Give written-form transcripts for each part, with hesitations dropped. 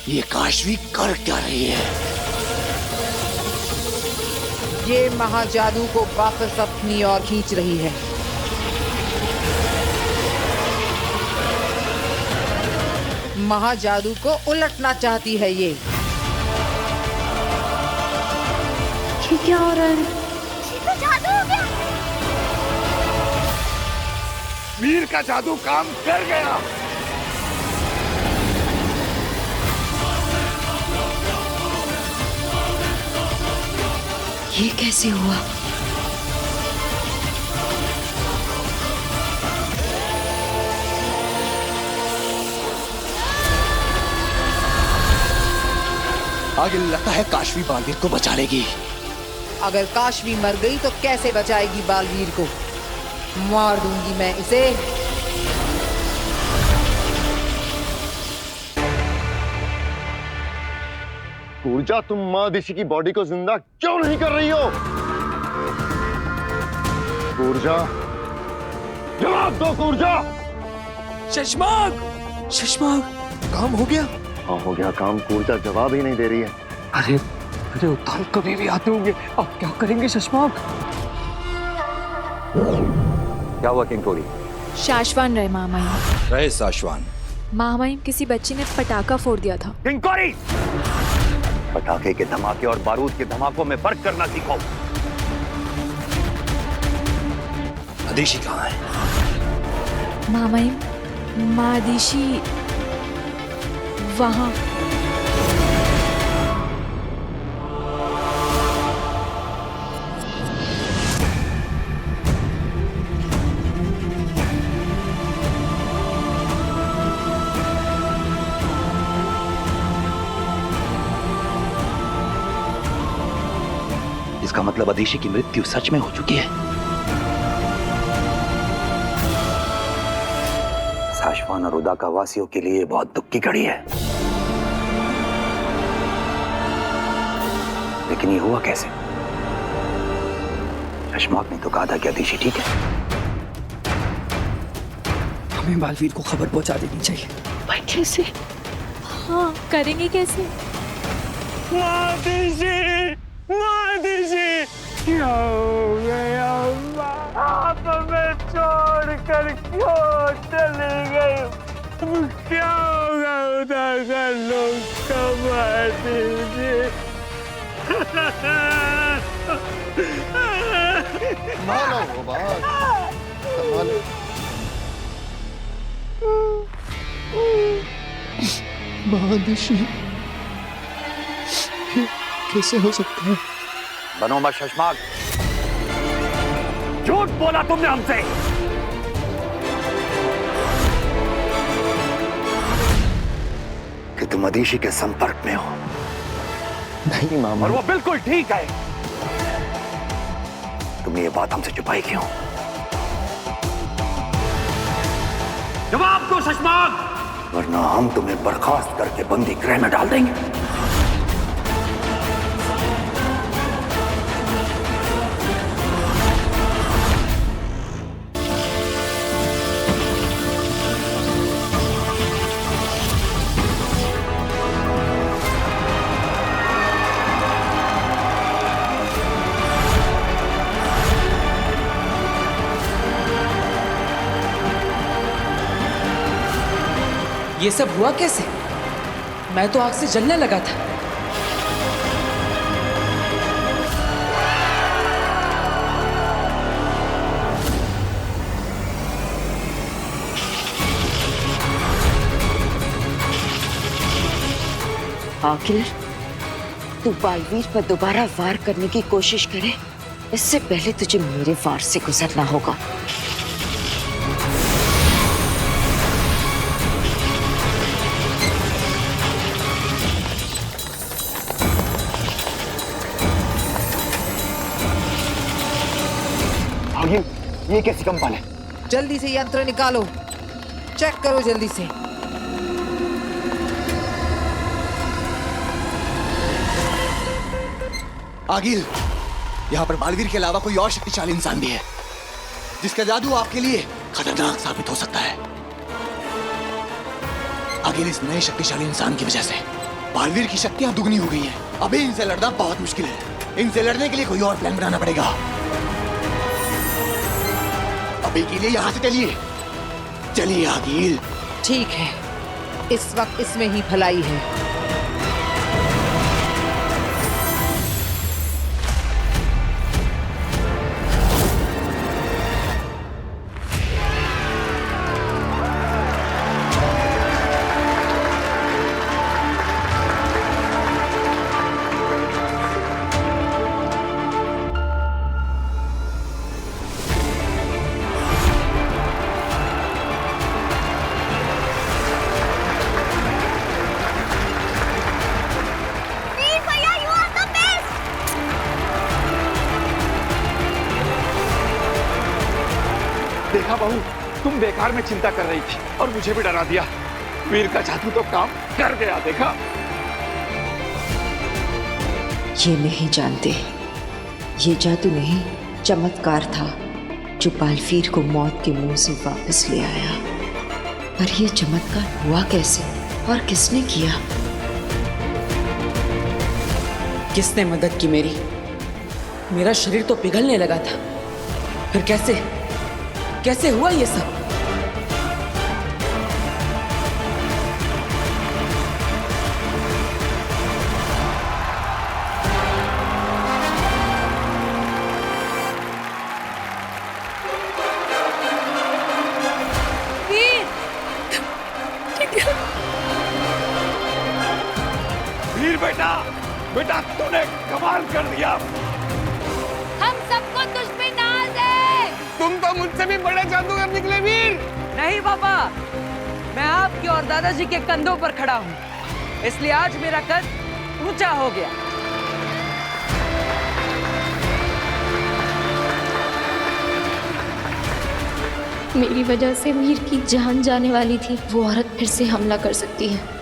ये काशवी कर क्या रही है? ये महाजादू को वापस अपनी ओर खींच रही है। महाजादू को उलटना चाहती है ये क्या हो रहा है? ये तो जादू हो गया। वीर का जादू काम कर गया। ये कैसे हुआ? आगे लगता है काशवी बालवीर को बचा लेगी। अगर काशवी मर गई तो कैसे बचाएगी बालवीर को? मार दूंगी मैं इसे। ऊर्जा, तुम माँ दिशी की बॉडी को जिंदा क्यों नहीं कर रही हो? ऊर्जा, जवाब दो ऊर्जा। शशमाग, शशमाग, काम हो गया? हाँ हो गया काम। ऊर्जा जवाब ही नहीं दे रही है। अरे अरे उतार कभी भी आते होंगे, अब क्या करेंगे शशमाग? क्या हुआ किंकोरी? शाश्वान रहे महामहिम। रहे साशवान। महामहिम, किसी बच्ची ने पटाखा फोड़ दिया था। किंकोरी, पटाखे के धमाके और बारूद के धमाकों में फर्क करना सीखो। अदिशी कहाँ है? महामहिम, मादिशी वहां। इसका मतलब अदिशी की मृत्यु सच में हो चुकी है। साशवान और उदाका वासियों के लिए बहुत दुख की घड़ी है। लेकिन ये हुआ कैसे? शशमाक ने तो कहा था कि अदिशी ठीक है। हमें बालवीर को खबर पहुंचा देनी चाहिए। पर कैसे? हाँ, करेंगे कैसे? क्या हो गया? आप हमें छोड़ कर क्यों चली गई? क्या होगा उदाका लोग कब आते? मानो बात, संभालो। महादिशी, कैसे हो सकता है? बनो मत शशमाक, झूठ बोला तुमने हमसे। कि तुम अदिशी के संपर्क में हो। नहीं मामा। और वो बिल्कुल ठीक है। तुमने ये बात हमसे छुपाई क्यों? जवाब दो शशमाक, वरना हम तुम्हें बर्खास्त करके बंदी गृह में डाल देंगे। ये सब हुआ कैसे? मैं तो आग से जलने लगा था। आखिर तू बालवीर पर दोबारा वार करने की कोशिश करे, इससे पहले तुझे मेरे वार से गुजरना होगा। ये कैसी कंपन है? जल्दी से यंत्र निकालो, चेक करो जल्दी से। आगिल, यहाँ पर बालवीर के अलावा कोई और शक्तिशाली इंसान भी है जिसका जादू आपके लिए खतरनाक साबित हो सकता है। आगिल, इस नए शक्तिशाली इंसान की वजह से बालवीर की शक्तियां दुगनी हो गई हैं। अभी इनसे लड़ना बहुत मुश्किल है। इनसे लड़ने के लिए कोई और प्लान बनाना पड़ेगा। अभी के लिए यहाँ से चलिए। चलिए आदिल। ठीक है, इस वक्त इसमें ही भलाई है। वीर भैया, you are the best. देखा बहू, तुम बेकार में चिंता कर रही थी और मुझे भी डरा दिया। वीर का जादू तो काम कर गया, देखा? ये नहीं जानते, ये जादू नहीं, चमत्कार था जो बालवीर को मौत के मुंह से वापस ले आया। पर ये चमत्कार हुआ कैसे और किसने किया? किसने मदद की मेरी? मेरा शरीर तो पिघलने लगा था। फिर कैसे हुआ ये सब? वीर बेटा तूने कमाल कर दिया। हम सबको तुझ पे नाज है। तुम तो मुझसे भी बड़े जादूगर निकले वीर। नहीं पापा, मैं आपके और दादाजी के कंधों पर खड़ा हूँ, इसलिए आज मेरा कद ऊंचा हो गया। मेरी वजह से वीर की जान जाने वाली थी। वो औरत फिर से हमला कर सकती है।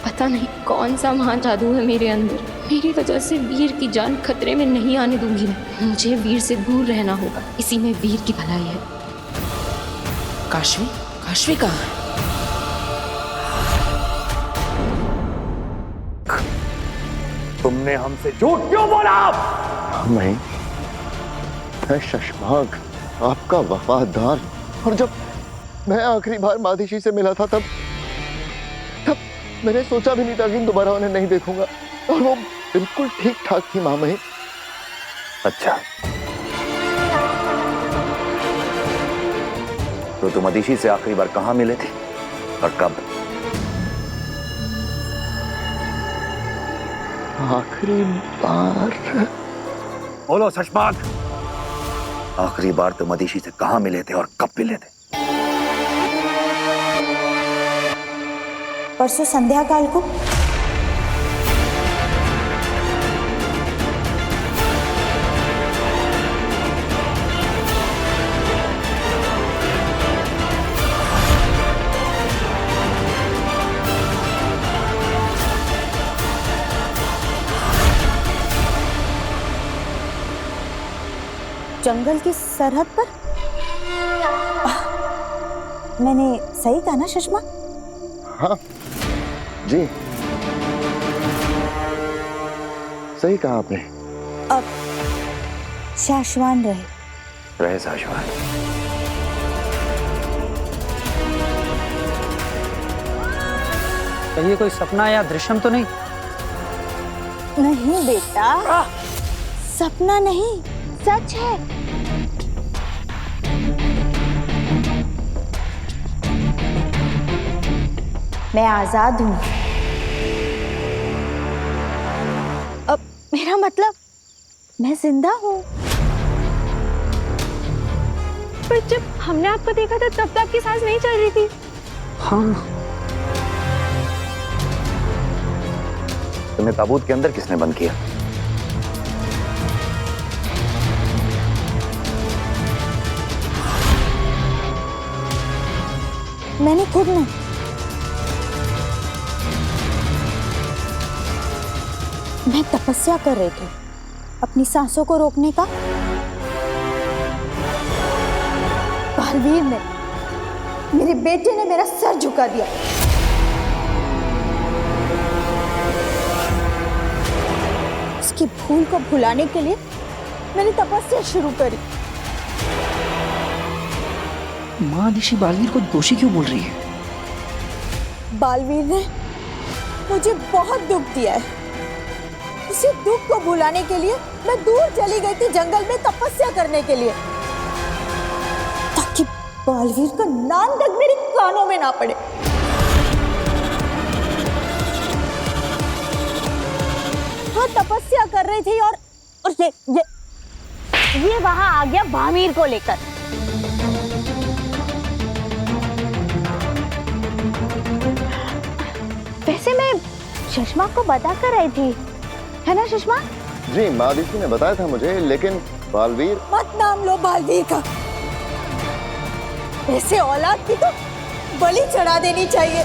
पता नहीं कौन सा महान जादू है मेरे अंदर। मेरी वजह से वीर की जान खतरे में नहीं आने दूंगी मैं। मुझे वीर से दूर रहना होगा, इसी में वीर की भलाई है। काशवी कहाँ है? तुमने हमसे झूठ क्यों बोला? मैं शशमाग, आपका वफादार। और जब मैं आखिरी बार मादिशी से मिला था तब मैंने सोचा भी नहीं था कि दोबारा उन्हें नहीं देखूंगा। और वो बिल्कुल ठीक ठाक थी माँ मही। अच्छा, तो तुम मदिशी से आखिरी बार कहाँ मिले थे और कब? आखिरी बार? बोलो शशमाग, आखिरी बार तुम मदिशी से कहाँ मिले थे और कब मिले थे? परसों संध्या काल को। जंगल की सरहद पर। मैंने सही कहा ना शशमा? हाँ जी, सही कहा आपने। अब शाश्वान रहे शाश्वान। ये कोई सपना या दृश्यम तो नहीं? नहीं बेटा, सपना नहीं, सच है। मैं आजाद हूं। अब मेरा मतलब मैं जिंदा हूं। पर जब हमने आपको देखा था तब तो आपकी सांस नहीं चल रही थी। हाँ। तुम्हें ताबूत के अंदर किसने बंद किया? मैंने खुद नहीं। मैं तपस्या कर रही थी अपनी सांसों को रोकने का। बालवीर ने, मेरे बेटे ने मेरा सर झुका दिया। ताकि भूल को भुलाने के लिए मैंने तपस्या शुरू करी। माँ आदिशी बालवीर को दोषी क्यों बोल रही है? बालवीर ने मुझे बहुत दुख दिया है। उसी दुख को भुलाने के लिए मैं दूर चली गई थी जंगल में तपस्या करने के लिए, ताकि बालवीर का नाम तक मेरे कानों में ना पड़े। हाँ, तपस्या कर रही थी और ये वहां आ गया भामीर को लेकर। वैसे मैं सुषमा को बता कर आई थी, है ना सुषमा? जी, माँ आदिशी ने बताया था मुझे, लेकिन बालवीर। मत नाम लो बालवीर का। ऐसे औलाद की तो बलि चढ़ा देनी चाहिए।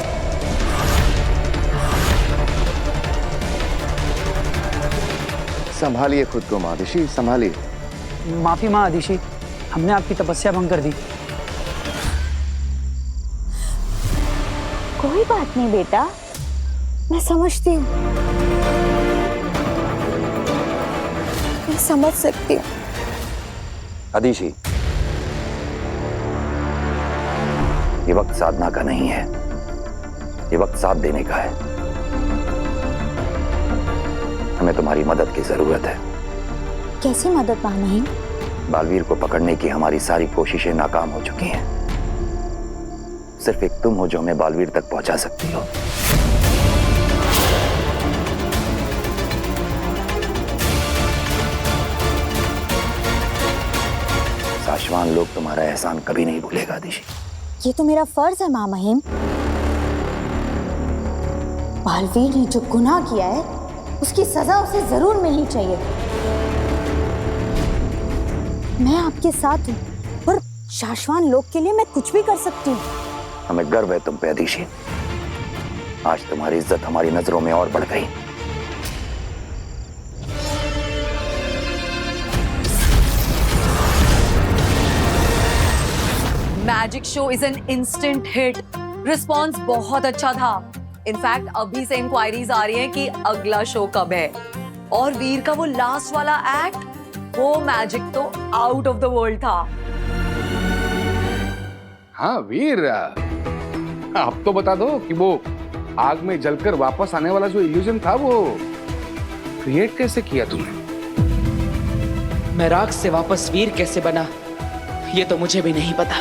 संभालिए खुद को माँ आदिशी, संभालिए। माफी माँ आदिशी, हमने आपकी तपस्या भंग कर दी। कोई बात नहीं बेटा, मैं समझती हूँ, मैं समझ सकती हूँ। आदिशी, ये वक्त साधना का नहीं है, ये वक्त साथ देने का है। हमें तुम्हारी मदद की जरूरत है। कैसी मदद माँ महिम? बालवीर को पकड़ने की हमारी सारी कोशिशें नाकाम हो चुकी हैं। सिर्फ एक तुम हो जो हमें बालवीर तक पहुंचा सकती हो। साशवान लोग तुम्हारा एहसान कभी नहीं भूलेगा आदिशी। ये तो मेरा फर्ज है माँ महिम। बालवीर ने जो गुनाह किया है उसकी सजा उसे जरूर मिलनी चाहिए। मैं आपके साथ हूँ, पर शाश्वान लोग के लिए मैं कुछ भी कर सकती हूँ। हमें गर्व है तुम पे आदिशी। आज तुम्हारी इज्जत हमारी नजरों में और बढ़ गई। Magic show is an instant hit. Response बहुत अच्छा था। इनफैक्ट अभी से इंक्वायरीज आ रही हैं कि अगला शो कब है। और वीर का वो लास्ट वाला एक्ट, वो मैजिक तो आउट ऑफ द वर्ल्ड था। हाँ वीर, आप तो बता दो कि वो आग में जलकर वापस आने वाला जो इल्यूजन था वो क्रिएट कैसे किया तुमने? मैं राख से वापस वीर कैसे बना, ये तो मुझे भी नहीं पता।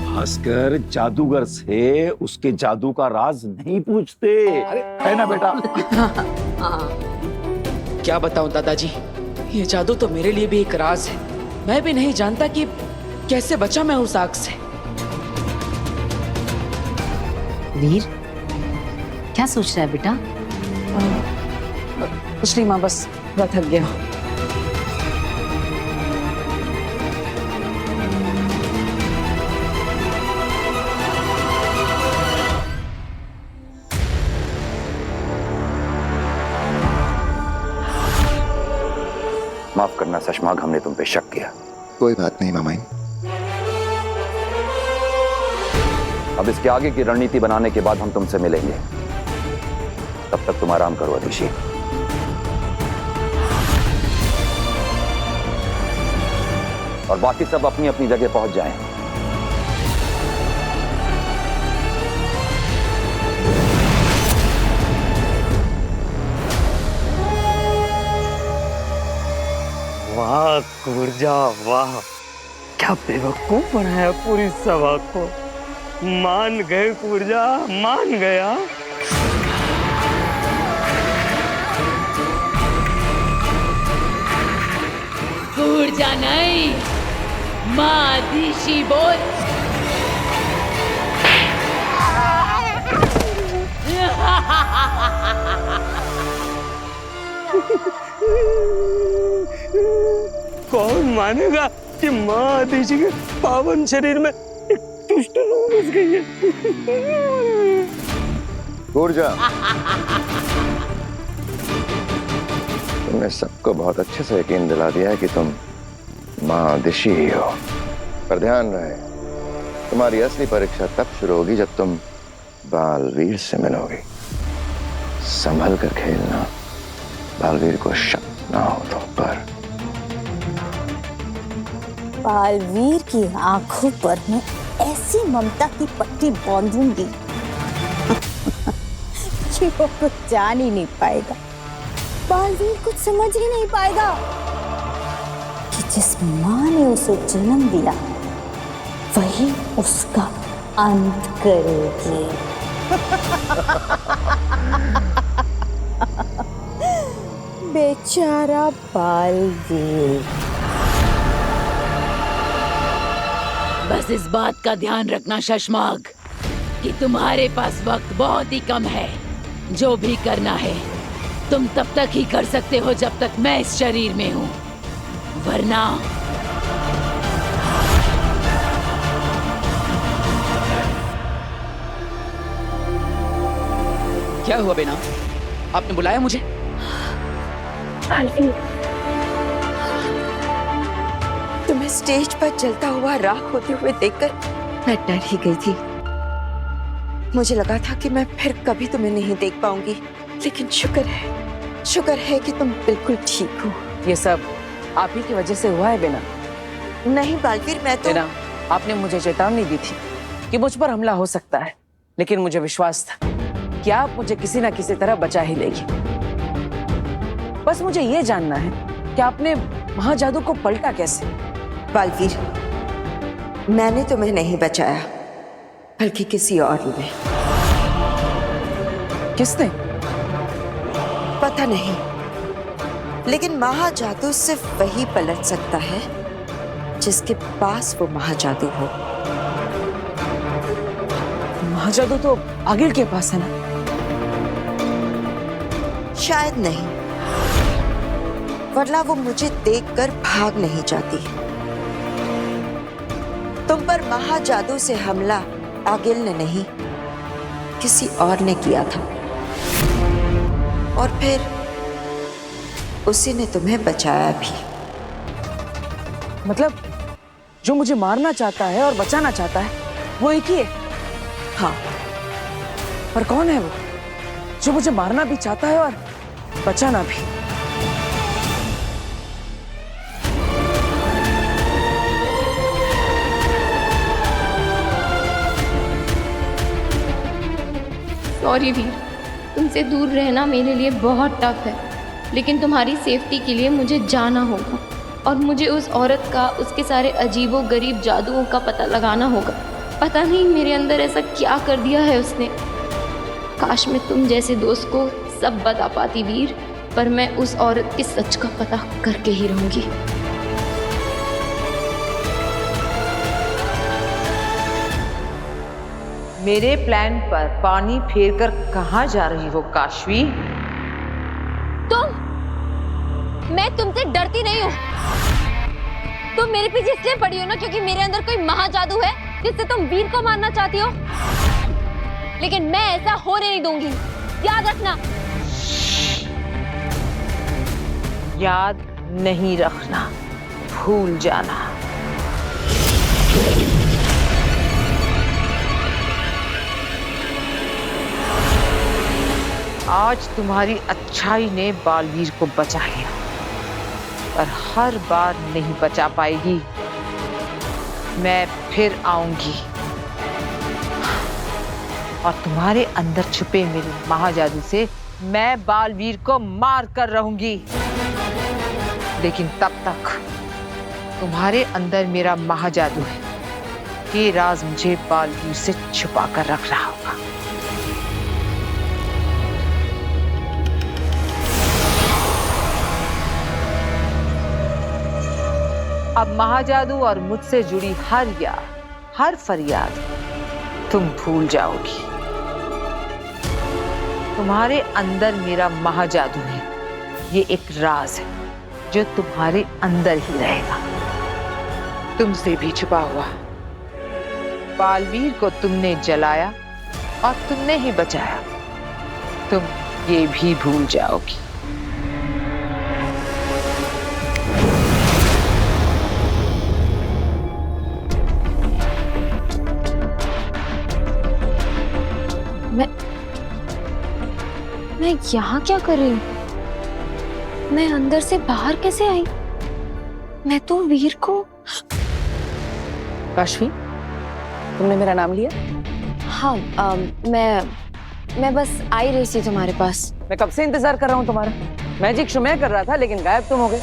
भास्कर, जादूगर से उसके जादू का राज नहीं पूछते। अरे है ना बेटा? क्या बताऊं दादाजी, ये जादू तो मेरे लिए भी एक राज है। मैं भी नहीं जानता कि कैसे बचा मैं उस आग से। वीर, क्या सोच रहा है बेटा? कुछ नहीं माँ, बस थक गया। माफ करना सशमाग, हमने तुम पे शक किया। कोई बात नहीं मामाइन। अब इसके आगे की रणनीति बनाने के बाद हम तुमसे मिलेंगे। तब तक तुम आराम करो आदिशी। और बाकी सब अपनी अपनी जगह पहुंच जाएं। वाह कुर्जा, वाह क्या बेवकूफ बनाया पूरी सभा को। मान गए कुर्जा, मान गया। कुर्जा नहीं, माँ आदिशी बोल। कौन मानेगा कि माँ आदिशी के पावन शरीर में एक दुष्ट रूह घुस गई है। ऊर्जा, तुमने सबको बहुत अच्छे से यकीन दिला दिया है कि तुम माँ आदिशी ही हो। पर ध्यान रहे, तुम्हारी असली परीक्षा तब शुरू होगी जब तुम बालवीर से मिलोगी। संभल कर खेलना, बालवीर को शक ना हो तुम पर। बालवीर की आंखों पर मैं ऐसी ममता की पट्टी बांधूंगी कि वो कुछ जान ही नहीं पाएगा, बालवीर कुछ समझ ही नहीं पाएगा कि जिस माँ ने उसे जन्म दिया वही उसका अंत करेगी। बेचारा बालवीर। बस इस बात का ध्यान रखना शशमाग कि तुम्हारे पास वक्त बहुत ही कम है। जो भी करना है तुम तब तक ही कर सकते हो जब तक मैं इस शरीर में हूँ, वरना क्या हुआ बेना? आपने बुलाया मुझे? तुम्हें स्टेज पर जलता हुआ राख होते हुए देखकर मैं डर ही गई थी। मुझे लगा था कि मैं फिर कभी तुम्हें नहीं देख पाऊंगी, लेकिन शुक्र है कि तुम बिल्कुल ठीक हो। ये सब आप ही की वजह से हुआ है बेना। नहीं बालवीर, मैं तो बेना, आपने मुझे चेतावनी दी थी कि मुझ पर हमला हो सकता है, लेकिन मुझे विश्वास था कि आप मुझे किसी ना किसी तरह बचा ही लेगी। बस मुझे ये जानना है कि आपने महाजादू को पलटा कैसे? बालवीर, मैंने तुम्हें नहीं बचाया, बल्कि किसी और ने। किसने? पता नहीं, लेकिन महाजादू सिर्फ वही पलट सकता है जिसके पास वो महाजादू हो। महाजादू तो आगिल के पास है ना? शायद नहीं, वरना वो मुझे देखकर भाग नहीं जाती। तुम पर महाजादू से हमला आगिल ने नहीं, किसी और ने किया था, और फिर उसी ने तुम्हें बचाया भी। मतलब जो मुझे मारना चाहता है और बचाना चाहता है वो एक ही है? हाँ। पर कौन है वो जो मुझे मारना भी चाहता है और बचाना भी? सॉरी वीर, तुमसे दूर रहना मेरे लिए बहुत टफ है, लेकिन तुम्हारी सेफ्टी के लिए मुझे जाना होगा और मुझे उस औरत का, उसके सारे अजीबो गरीब जादुओं का पता लगाना होगा। पता नहीं मेरे अंदर ऐसा क्या कर दिया है उसने। काश मैं तुम जैसे दोस्त को सब बता पाती वीर, पर मैं उस औरत के सच का पता करके ही रहूंगी। मेरे प्लान पर पानी फेरकर कहाँ जा रही हो काशवी? मैं तुमसे डरती नहीं हूँ। तुम मेरे पीछे इसलिए पड़ी हो ना क्योंकि मेरे अंदर कोई महाजादू है जिससे तुम वीर को मारना चाहती हो, लेकिन मैं ऐसा होने नहीं दूंगी, याद रखना। याद नहीं रखना, भूल जाना। आज तुम्हारी अच्छाई ने बालवीर को बचा लिया, पर हर बार नहीं बचा पाएगी। मैं फिर आऊंगी और तुम्हारे अंदर छुपे मेरे महाजादू से मैं बालवीर को मार कर रहूंगी। लेकिन तब तक तुम्हारे अंदर मेरा महाजादू है, ये राज मुझे बालवीर से छुपा कर रख रहा होगा। अब महाजादू और मुझसे जुड़ी हर याद, हर फरियाद तुम भूल जाओगी। तुम्हारे अंदर मेरा महाजादू है, ये एक राज है जो तुम्हारे अंदर ही रहेगा, तुमसे भी छुपा हुआ। बालवीर को तुमने जलाया और तुमने ही बचाया, तुम ये भी भूल जाओगी। मैं यहाँ क्या कर रही हूँ? मैं अंदर से बाहर कैसे आई? मैं तो वीर को। काशवी, तुमने मेरा नाम लिया? हाँ, मैं बस आई रही थी तुम्हारे पास। मैं कब से इंतजार कर रहा हूँ तुम्हारा। मैजिक शो मैं कर रहा था लेकिन गायब तुम हो गए।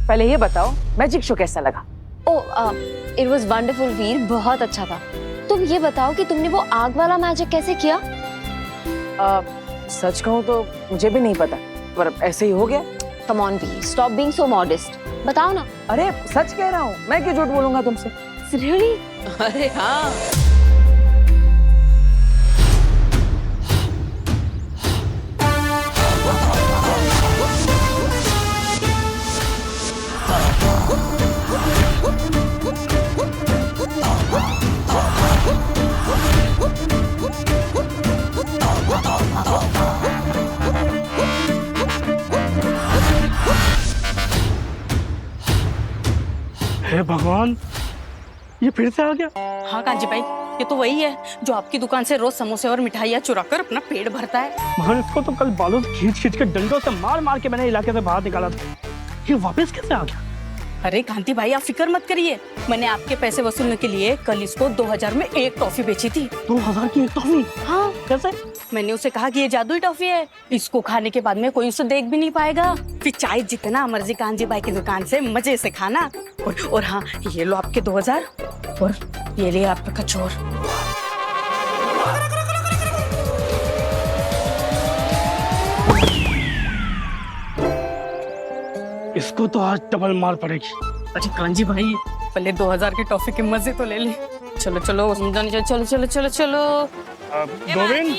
पहले ये बताओ मैजिक शो कैसा लगा? इट वाज वंडरफुल वीर, बहुत अच्छा था। तुम ये बताओ कि तुमने वो आग वाला मैजिक कैसे किया? सच कहूँ तो मुझे भी नहीं पता, पर ऐसे ही हो गया। Come on Veer, stop being so modest. बताओ ना। अरे सच कह रहा हूँ, मैं क्यों झूठ बोलूंगा तुमसे। Really? अरे हाँ। हे भगवान, ये फिर से आ गया। हाँ कांजी भाई, ये तो वही है जो आपकी दुकान से रोज समोसे और मिठाइयाँ चुरा कर अपना पेट भरता है। मगर इसको तो कल बालों से खींच के डंडों से मार मार के मैंने इलाके से बाहर निकाला था। ये वापस कैसे आ गया? अरे कांति भाई, आप फिक्र मत करिए। मैंने आपके पैसे वसूलने के लिए कल इसको 2000 में एक टॉफी बेची थी। 2000 की एक टॉफी? हाँ। कैसे? मैंने उसे कहा कि ये जादुई टॉफी है, इसको खाने के बाद में कोई उसे देख भी नहीं पाएगा। फिर चाहे जितना मर्जी कांजी भाई की दुकान से मजे से खाना। और हाँ, ये लो आपके 2000 और ये ले आपका कचौर। इसको तो आज डबल मार पड़ेगी। अरे कांजी भाई, पहले 2000 की टॉफी के मजे तो ले ले। चलो चलो समझाने, चलो चलो चलो चलो। गोविंद,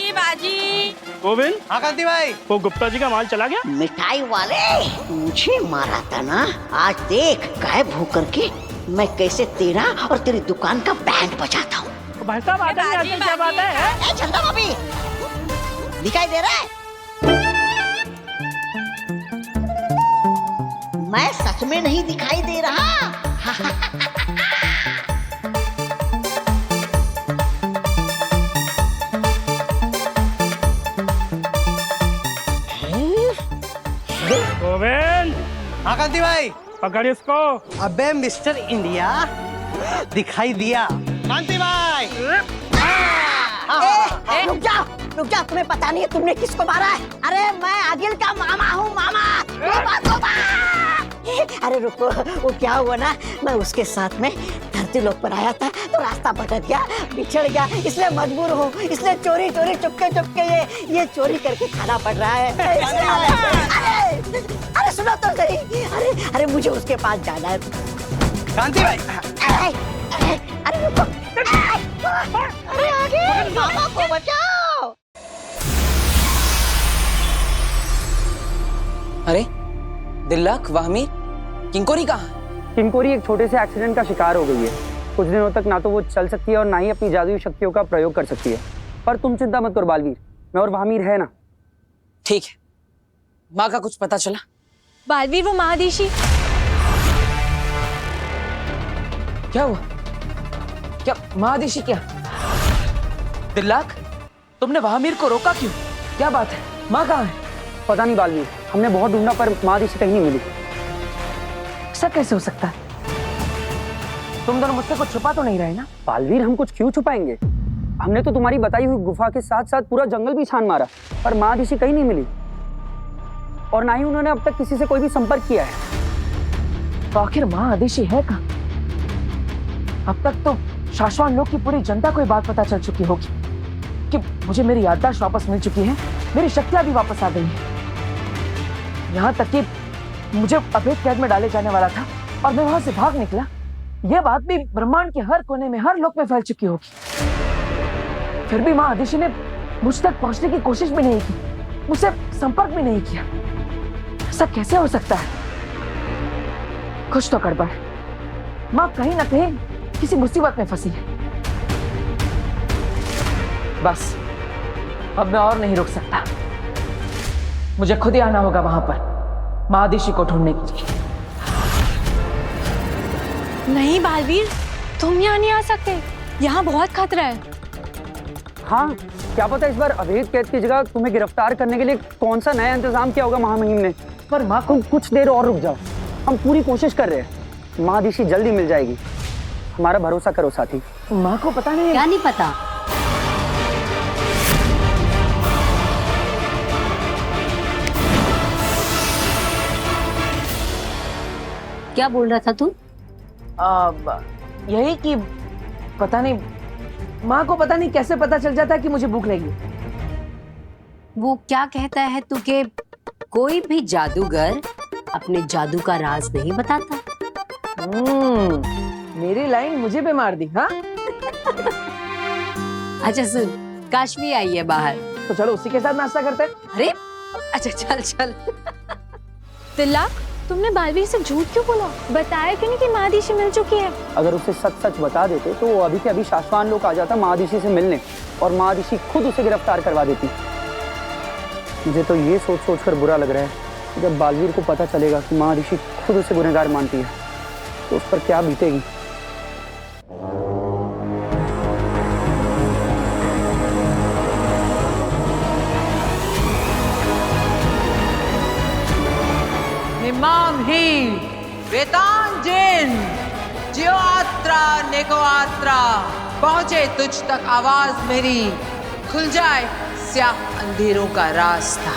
गोविंद। हाँ कांति भाई। वो गुप्ता जी का माल चला गया? मिठाई वाले, मुझे मारा था ना, आज देख गायब होकर के मैं कैसे तेरा और तेरी दुकान का बैंड बजाता हूँ। भाई साहब आगे क्या बात है? चंदा भाभी, दिखाई दे रहा है? मैं सच में नहीं दिखाई दे रहा। गोविंद। हाँ कांति भाई। पकड़ इसको। अबे मिस्टर इंडिया, दिखाई दिया। कांति भाई। रुक जाओ, तुम्हें पता नहीं है तुमने किसको मारा है? अरे मैं आदिल का मामा हूँ, मामा। अरे रुको, वो क्या हुआ ना, मैं उसके साथ में धरती लोक पर आया था तो रास्ता भटक गया, बिछड़ गया, इसलिए मजबूर हूँ, इसलिए चोरी चोरी चुपके ये चोरी करके खाना पड़ रहा है। अरे सुनो तो सही, अरे मुझे उसके पास जाना है। कांति भाई। अरे रुको, अरे आगे, मामा को बचाओ। अरे दिल्लक, वाहमी, किंकोरी कहाँ? किंकोरी एक छोटे से एक्सीडेंट का शिकार हो गई है। कुछ दिनों तक ना तो वो चल सकती है और ना ही अपनी जादुई शक्तियों का प्रयोग कर सकती है। पर तुम चिंता मत करो बालवीर, मैं और वाहमीर है ना। ठीक है। माँ का कुछ पता चला? बालवीर, वो महादेशी। क्या हुआ? क्या महादेशी? क्या दिल्लक, तुमने वाहमीर को रोका क्यों? क्या बात है? माँ कहाँ है? पता नहीं बालवीर, हमने बहुत ढूंढा पर महादेशी कहीं नहीं मिली। ऐसा कैसे हो सकता है? तुम दोनों मुझसे कुछ छुपा तो नहीं रहे ना? बालवीर, हम कुछ क्यों छुपाएंगे? हमने तो तुम्हारी बताई हुई गुफा के साथ साथ पूरा जंगल भी छान मारा, पर महादेशी कहीं नहीं मिली और ना ही उन्होंने अब तक किसी से कोई भी संपर्क किया है। तो आखिर महादेशी है कहाँ? अब तक तो शाश्वान लोक की पूरी जनता को ये बात पता चल चुकी होगी कि मुझे मेरी याददाश्त वापस मिल चुकी है, मेरी शक्तियां भी वापस आ गई हैं। यहाँ तक कि मुझे अवैध कैद में डाले जाने वाला था और मैं वहां से भाग निकला। यह बात भी ब्रह्मांड के हर कोने में, हर लोक में फैल चुकी होगी। फिर भी महादेशी ने मुझ तक पहुंचने की कोशिश भी नहीं की, मुझसे संपर्क भी नहीं किया। ऐसा कैसे हो सकता है? कुछ तो गड़बड़ है। माँ कहीं ना कहीं किसी मुसीबत में फंसी है। बस अब मैं और नहीं रुक सकता, मुझे खुद ही आना होगा वहां पर महादेशी को ढूंढने के लिए। नहीं बालवीर, तुम यहाँ नहीं आ सकते, यहाँ बहुत खतरा है। हाँ, क्या पता इस बार अवैध कैद की जगह तुम्हें गिरफ्तार करने के लिए कौन सा नया इंतजाम किया होगा महामहिम ने। पर माँ को कुछ देर और रुक जाओ, हम पूरी कोशिश कर रहे हैं। महादिशी जल्दी मिल जाएगी, हमारा भरोसा करो साथी। माँ को पता नहीं है। क्या नहीं पता? क्या बोल रहा था तू? यही कि पता नहीं, माँ को पता नहीं कैसे पता चल जाता है कि मुझे भूख लगी। वो क्या कहता है तू के कोई भी जादूगर अपने जादू का राज नहीं बताता? मेरी लाइन मुझे पे मार दी। हाँ अच्छा सुन, काश्मीर आई है बाहर, तो चलो उसी के साथ नाश्ता करते हैं। अरे अच्छा चल चल। तिलक, तुमने बालवीर से झूठ क्यों बोला? बताया क्यों नहीं कि महादिशी मिल चुकी है? अगर उसे सच सच बता देते तो वो अभी के अभी शासवान लोग आ जाता महादिशी से मिलने और महादिशी खुद उसे गिरफ्तार करवा देती। मुझे तो ये सोच सोच कर बुरा लग रहा है, जब बालवीर को पता चलेगा कि महादिशी खुद उसे गुनहगार मानती है तो उस पर क्या बीतेगी। हिमांही वेतांजन जियोआत्रा नेकोआत्रा, पहुंचे तुझ तक आवाज मेरी, खुल जाए स्याह अंधेरों का रास्ता।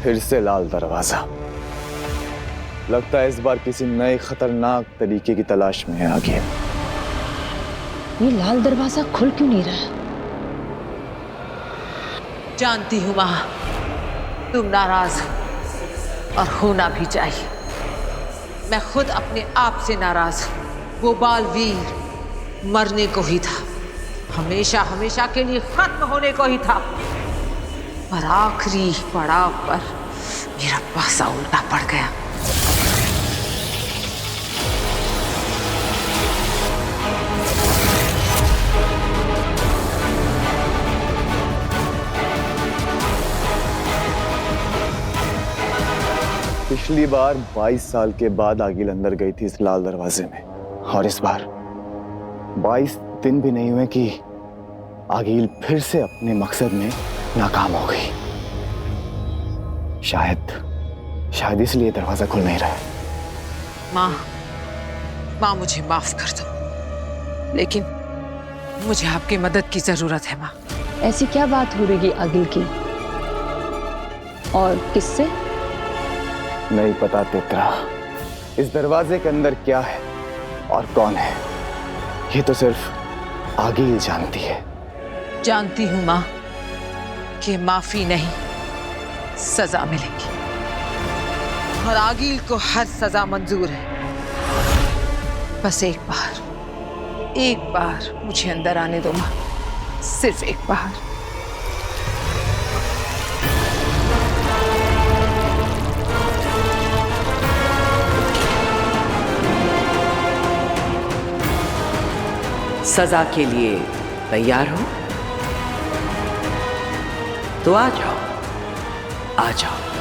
फिर से लाल दरवाजा। लगता है इस बार किसी नए खतरनाक तरीके की तलाश में है आगे। ये लाल दरवाजा खुल क्यों नहीं रहा? जानती हूं मां, तुम नाराज हो और होना भी चाहिए। मैं खुद अपने आप से नाराज हूं। वो बालवीर मरने को ही था, हमेशा हमेशा के लिए खत्म होने को ही था, पर आखिरी पड़ाव पर मेरा पासा उल्टा पड़ गया। पिछली बार 22 साल के बाद आगिल अंदर गई थी इस लाल दरवाजे में, और इस बार 22 दिन भी नहीं हुए कि आगिल फिर से अपने मकसद में नाकाम हो गई। शायद इसलिए दरवाजा खुल नहीं रहा है। माँ मुझे माफ कर दो, लेकिन मुझे आपकी मदद की जरूरत है माँ। ऐसी क्या बात हो रही आगिल की, और किससे? नहीं पता तेतरा, इस दरवाजे के अंदर क्या है और कौन है, ये तो सिर्फ आगिल जानती है। जानती हूं माँ कि माफी नहीं, सजा मिलेगी, और आगिल को हर सजा मंजूर है। बस एक बार मुझे अंदर आने दो माँ, सिर्फ एक बार। सजा के लिए तैयार हो तो आ जाओ, आ जाओ।